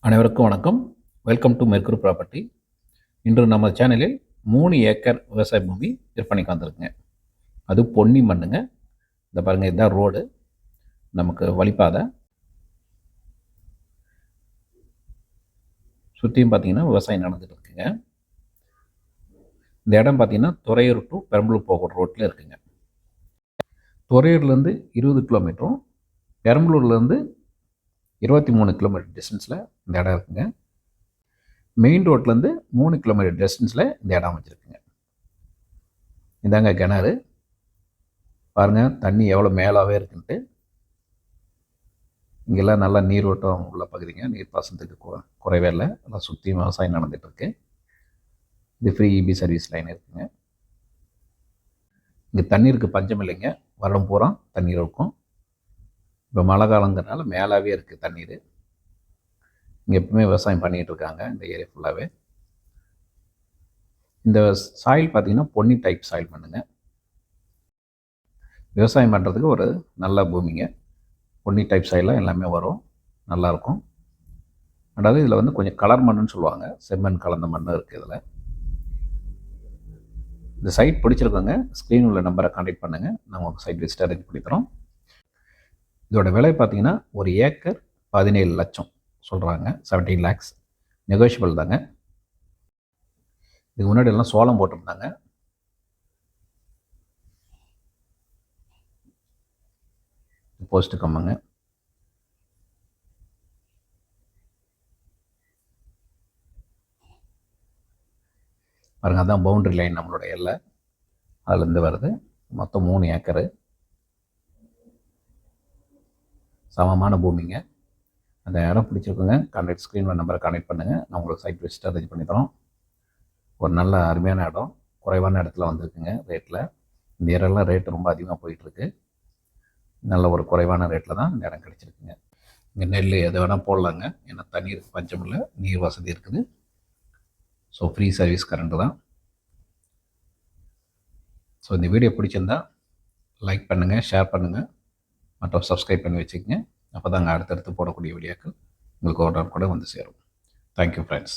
அனைவருக்கும் வணக்கம். Welcome to mercury property. இன்று நம்ம சேனலில் 3 ஏக்கர் விவசாய பூமி விற்பனைக்கு வந்திருக்குங்க. அது பொன்னி மண்ணுங்க. இந்த பாருங்கள், இதுதான் ரோடு, நமக்கு வழிப்பாதை. சுற்றியும் பார்த்தீங்கன்னா விவசாயம் நடந்துட்டு இருக்குங்க. இந்த இடம் பார்த்தீங்கன்னா துறையூர் டு பெரம்பலூர் போகிற ரோட்டில் இருக்குங்க. துறையூர்லேருந்து 20 கிலோமீட்டரும், பெரம்பலூர்லேருந்து 23 கிலோமீட்டர் டிஸ்டன்ஸில் இந்த இடம் இருக்குங்க. மெயின் ரோட்லேருந்து 3 கிலோமீட்டர் டிஸ்டன்ஸில் இந்த இடம் வச்சுருக்குங்க. இதாங்க கிணறு. பாருங்கள், தண்ணி எவ்வளோ மேலாகவே இருக்குன்ட்டு. இங்கெல்லாம் நல்லா நீரோட்டம் உள்ள பகுதிங்க. நீர் பாசனத்துக்கு குறைவே இல்லை. எல்லாம் சுற்றி விவசாயம் நடந்துகிட்ருக்கு. இது ஃப்ரீ இபி சர்வீஸ் லைன் இருக்குங்க. இங்கே தண்ணீருக்கு பஞ்சம் இல்லைங்க. வருடம் பூரா தண்ணீர் இருக்கும். இப்போ மழை காலங்கிறனால மேலாகவே இருக்குது தண்ணீர். இங்கே எப்பவுமே விவசாயம் பண்ணிகிட்டு இருக்காங்க இந்த ஏரியா ஃபுல்லாகவே. இந்த சாயில் பார்த்திங்கன்னா பொன்னி டைப் சாயில் பண்ணுங்க. விவசாயம் பண்ணுறதுக்கு ஒரு நல்ல பூமிங்க. பொன்னி டைப் சாயிலாக எல்லாமே வரும், நல்லாயிருக்கும். அதாவது இதில் வந்து கொஞ்சம் கலர் மண்ணுன்னு சொல்லுவாங்க, செம்மண் கலந்த மண் இருக்குது இதில். இந்த சைட் பிடிச்சிருக்கோங்க, ஸ்க்ரீன் உள்ள நம்பரை கான்டாக்ட் பண்ணுங்கள். நான் உங்களுக்கு சைட் விசிட் அரேஞ்ச் பண்ணி தரோம். இதோட விலை பார்த்திங்கன்னா 1 ஏக்கர் 17 லட்சம் சொல்கிறாங்க, 17 lakhs. நெகோஷியபிள் தாங்க. இதுக்கு முன்னாடி எல்லாம் சோளம் போட்டிருந்தாங்க. போஸ்ட்டு கம்பங்க. பாருங்கள், அதான் பவுண்ட்ரி லைன் நம்மளோட எல்லை. அதுலேருந்து வருது. மொத்தம் 3 ஏக்கரு, சமமான பூமிங்க. அந்த இடம் பிடிச்சிருக்குங்க. கான்டாக்ட் ஸ்க்ரீனில் நம்பரை கான்டாக்ட் பண்ணுங்கள். நான் உங்களுக்கு சைட் விசிட் அரேஞ்ச் பண்ணி தரோம். ஒரு நல்ல அருமையான இடம், குறைவான இடத்துல வந்திருக்குங்க ரேட்டில். இந்த ஏரியாலாம் ரேட்டு ரொம்ப அதிகமாக போயிட்டுருக்கு. நல்ல ஒரு குறைவான ரேட்டில் தான் இந்த இடம் கிடச்சிருக்குங்க. இங்கே நெல் எது வேணால் போடலாங்க. ஏன்னா தண்ணீருக்கு பஞ்சம் இல்லை, நீர் வசதி இருக்குது. ஸோ ஃப்ரீ சர்வீஸ் கரண்ட்டு தான். ஸோ இந்த வீடியோ பிடிச்சிருந்தால் லைக் பண்ணுங்கள், ஷேர் பண்ணுங்கள், மற்றும் சப்ஸ்கிரைப் பண்ணி வச்சுக்கோங்க. அப்போ தாங்க அடுத்தடுத்து போடக்கூடிய வீடியோக்கள் உங்களுக்கு உடனே கூட வந்து சேரும். Thank you friends.